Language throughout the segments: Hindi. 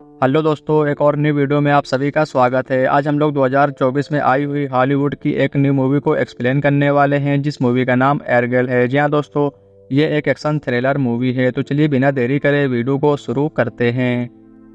हेलो दोस्तों, एक और न्यू वीडियो में आप सभी का स्वागत है। आज हम लोग 2024 में आई हुई हॉलीवुड की एक न्यू मूवी को एक्सप्लेन करने वाले हैं, जिस मूवी का नाम एयरगर्ल है। जी हाँ दोस्तों, ये एक एक्शन थ्रिलर मूवी है। तो चलिए बिना देरी करे वीडियो को शुरू करते हैं।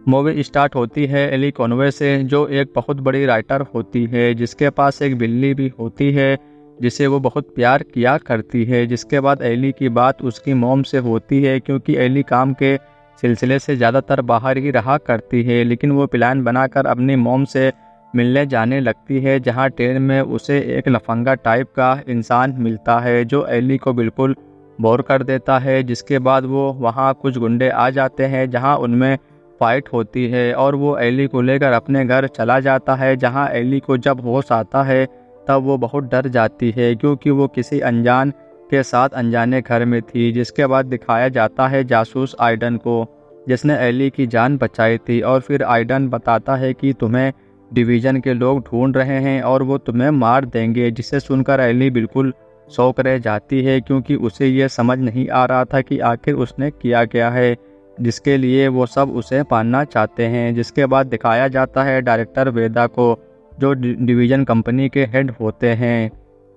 मूवी स्टार्ट होती है एली कॉनवे से, जो एक बहुत बड़ी राइटर होती है, जिसके पास एक बिल्ली भी होती है जिसे वो बहुत प्यार किया करती है। जिसके बाद एली की बात उसकी मॉम से होती है, क्योंकि एली काम के सिलसिले से ज़्यादातर बाहर ही रहा करती है, लेकिन वो प्लान बनाकर अपनी मॉम से मिलने जाने लगती है, जहाँ ट्रेन में उसे एक लफंगा टाइप का इंसान मिलता है जो एली को बिल्कुल बोर कर देता है। जिसके बाद वो वहाँ कुछ गुंडे आ जाते हैं, जहाँ उनमें फाइट होती है और वो एली को लेकर अपने घर चला जाता है। जहाँ एली को जब होश आता है तब वो बहुत डर जाती है, क्योंकि वो किसी अनजान के साथ अनजाने घर में थी। जिसके बाद दिखाया जाता है जासूस आइडन को, जिसने एली की जान बचाई थी। और फिर आइडन बताता है कि तुम्हें डिवीज़न के लोग ढूंढ रहे हैं और वो तुम्हें मार देंगे। जिसे सुनकर एली बिल्कुल शौक रह जाती है, क्योंकि उसे ये समझ नहीं आ रहा था कि आखिर उसने किया क्या है, जिसके लिए वो सब उसे पाना चाहते हैं। जिसके बाद दिखाया जाता है डायरेक्टर वेदा को, जो डिवीज़न कंपनी के हेड होते हैं।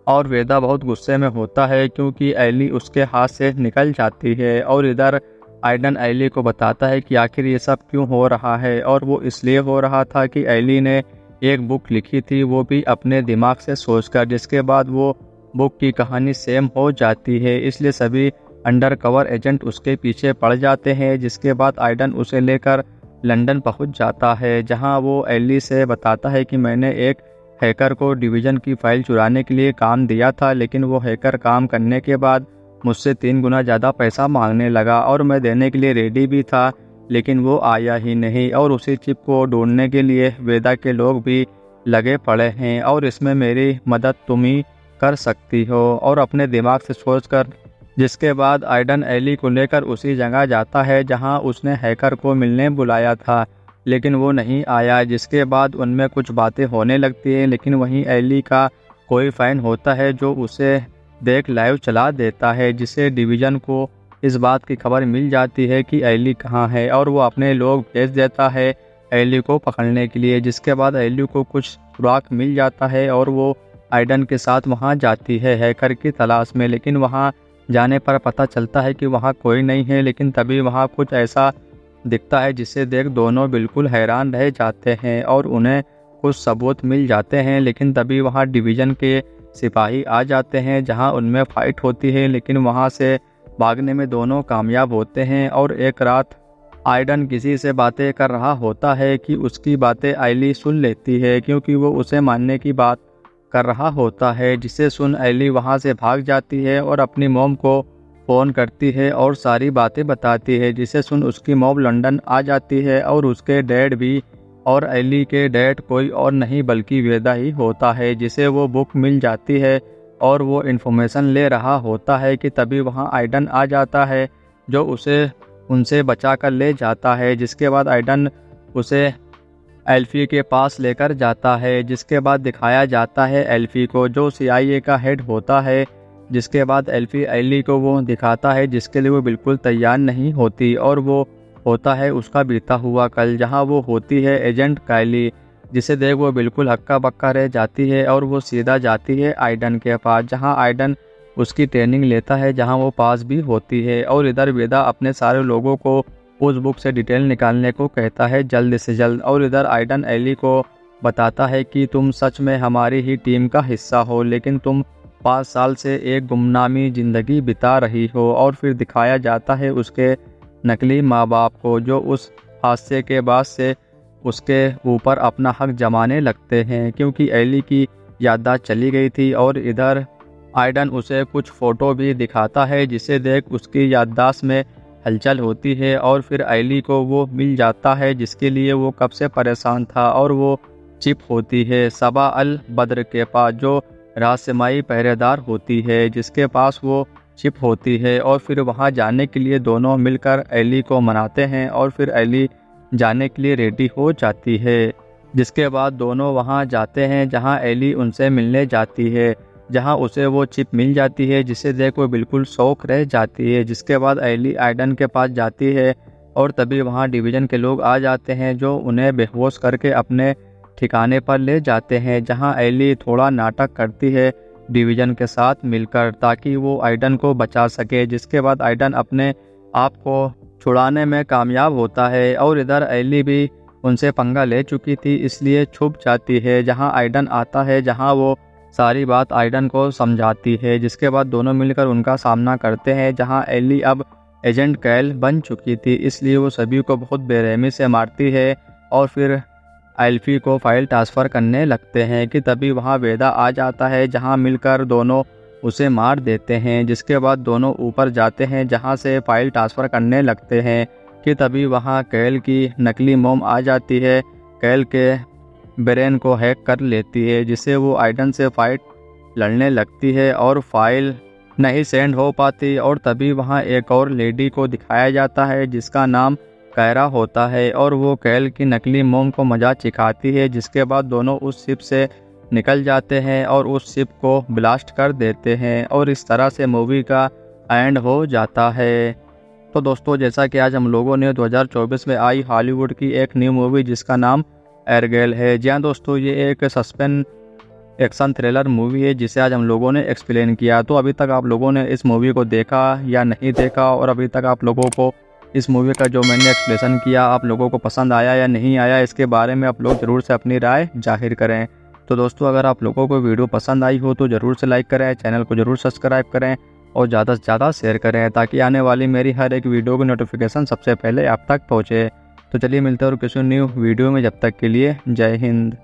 और वेदा बहुत गुस्से में होता है, क्योंकि एली उसके हाथ से निकल जाती है। और इधर आइडन एली को बताता है कि आखिर ये सब क्यों हो रहा है, और वो इसलिए हो रहा था कि एली ने एक बुक लिखी थी, वो भी अपने दिमाग से सोचकर। जिसके बाद वो बुक की कहानी सेम हो जाती है, इसलिए सभी अंडर कवर एजेंट उसके पीछे पड़ जाते हैं। जिसके बाद आइडन उसे लेकर लंदन पहुंच जाता है, जहां वो एली से बताता है कि मैंने एक हैकर को डिवीज़न की फाइल चुराने के लिए काम दिया था, लेकिन वो हैकर काम करने के बाद मुझसे 3 गुना ज़्यादा पैसा मांगने लगा, और मैं देने के लिए रेडी भी था, लेकिन वो आया ही नहीं। और उसी चिप को ढूंढने के लिए वेदा के लोग भी लगे पड़े हैं, और इसमें मेरी मदद तुम ही कर सकती हो, और अपने दिमाग से सोचकर। जिसके बाद आइडन एली को लेकर उसी जगह जाता है जहां उसने हैकर को मिलने बुलाया था, लेकिन वो नहीं आया। जिसके बाद उनमें कुछ बातें होने लगती हैं, लेकिन वहीं एली का कोई फ़ैन होता है जो उसे देख लाइव चला देता है, जिसे डिवीज़न को इस बात की खबर मिल जाती है कि एली कहाँ है, और वो अपने लोग भेज देता है एली को पकड़ने के लिए। जिसके बाद एली को कुछ सुराग मिल जाता है और वो आइडन के साथ वहाँ जाती है हैकर की तलाश में। लेकिन वहाँ जाने पर पता चलता है कि वहाँ कोई नहीं है, लेकिन तभी वहाँ कुछ ऐसा दिखता है जिसे देख दोनों बिल्कुल हैरान रह जाते हैं, और उन्हें कुछ सबूत मिल जाते हैं। लेकिन तभी वहाँ डिवीज़न के सिपाही आ जाते हैं, जहां उनमें फाइट होती है, लेकिन वहां से भागने में दोनों कामयाब होते हैं। और एक रात आइडन किसी से बातें कर रहा होता है कि उसकी बातें एली सुन लेती है, क्योंकि वो उसे मारने की बात कर रहा होता है। जिसे सुन एली वहां से भाग जाती है और अपनी मॉम को फ़ोन करती है और सारी बातें बताती है। जिसे सुन उसकी मॉम लंदन आ जाती है, और उसके डैड भी। और एली के डैड कोई और नहीं बल्कि वेदा ही होता है, जिसे वो बुक मिल जाती है और वो इन्फॉर्मेशन ले रहा होता है कि तभी वहाँ आइडन आ जाता है, जो उसे उनसे बचा कर ले जाता है। जिसके बाद आइडन उसे एल्फी के पास लेकर जाता है। जिसके बाद दिखाया जाता है एल्फी को, जो CIA का हेड होता है। जिसके बाद एल्फी एली को वो दिखाता है जिसके लिए वो बिल्कुल तैयार नहीं होती, और वो होता है उसका बीता हुआ कल, जहां वो होती है एजेंट कायली। जिसे देख वो बिल्कुल हक्का बक्का रह जाती है, और वो सीधा जाती है आइडन के पास, जहां आइडन उसकी ट्रेनिंग लेता है, जहां वो पास भी होती है। और इधर वेदा अपने सारे लोगों को उस बुक से डिटेल निकालने को कहता है जल्द से जल्द। और इधर आइडन एली को बताता है कि तुम सच में हमारी ही टीम का हिस्सा हो, लेकिन तुम 5 साल से एक गुमनामी ज़िंदगी बिता रही हो। और फिर दिखाया जाता है उसके नकली माँ बाप को, जो उस हादसे के बाद से उसके ऊपर अपना हक जमाने लगते हैं, क्योंकि एली की याददाश्त चली गई थी। और इधर आइडन उसे कुछ फ़ोटो भी दिखाता है, जिसे देख उसकी याददाश्त में हलचल होती है। और फिर एली को वो मिल जाता है जिसके लिए वो कब से परेशान था, और वो चिप होती है सबा अल बद्र के पास, जो रहस्यमयी पहरेदार होती है, जिसके पास वो चिप होती है। और फिर वहां जाने के लिए दोनों मिलकर एली को मनाते हैं, और फिर एली जाने के लिए रेडी हो जाती है। जिसके बाद दोनों वहां जाते हैं जहां एली उनसे मिलने जाती है, जहां उसे वो चिप मिल जाती है, जिसे देख वो बिल्कुल शौक रह जाती है। जिसके बाद एली आइडन के पास जाती है, और तभी वहाँ डिवीज़न के लोग आ जाते हैं जो उन्हें बेहोश करके अपने ठिकाने पर ले जाते हैं, जहाँ एली थोड़ा नाटक करती है डिवीज़न के साथ मिलकर ताकि वो आइडन को बचा सके। जिसके बाद आइडन अपने आप को छुड़ाने में कामयाब होता है और इधर एली भी उनसे पंगा ले चुकी थी, इसलिए छुप जाती है। जहां आइडन आता है, जहां वो सारी बात आइडन को समझाती है। जिसके बाद दोनों मिलकर उनका सामना करते हैं, जहां एली अब एजेंट कैल बन चुकी थी, इसलिए वो सभी को बहुत बेरहमी से मारती है और फिर एल्फी को फाइल ट्रांसफ़र करने लगते हैं कि तभी वहाँ वेदा आ जाता है, जहाँ मिलकर दोनों उसे मार देते हैं। जिसके बाद दोनों ऊपर जाते हैं, जहाँ से फाइल ट्रांसफ़र करने लगते हैं कि तभी वहाँ कैल की नकली मोम आ जाती है, कैल के ब्रेन को हैक कर लेती है, जिससे वो आइडन से फाइट लड़ने लगती है और फाइल नहीं सेंड हो पाती। और तभी वहाँ एक और लेडी को दिखाया जाता है जिसका नाम कैरा होता है और वो कैल की नकली मोम को मजाक सिखाती है। जिसके बाद दोनों उस शिप से निकल जाते हैं और उस शिप को ब्लास्ट कर देते हैं और इस तरह से मूवी का एंड हो जाता है। तो दोस्तों, जैसा कि आज हम लोगों ने 2024 में आई हॉलीवुड की एक न्यू मूवी जिसका नाम एरगेल है। जी हाँ दोस्तों, ये एक सस्पेंस एक्शन थ्रिलर मूवी है जिसे आज हम लोगों ने एक्सप्लेन किया। तो अभी तक आप लोगों ने इस मूवी को देखा या नहीं देखा, और अभी तक आप लोगों को इस मूवी का जो मैंने एक्सप्लेन किया आप लोगों को पसंद आया या नहीं आया, इसके बारे में आप लोग ज़रूर से अपनी राय जाहिर करें। तो दोस्तों, अगर आप लोगों को वीडियो पसंद आई हो तो ज़रूर से लाइक करें, चैनल को ज़रूर सब्सक्राइब करें और ज़्यादा से ज़्यादा शेयर करें ताकि आने वाली मेरी हर एक वीडियो की नोटिफिकेशन सबसे पहले आप तक पहुँचे। तो चलिए मिलते हैं और किसी न्यू वीडियो में, जब तक के लिए जय हिंद।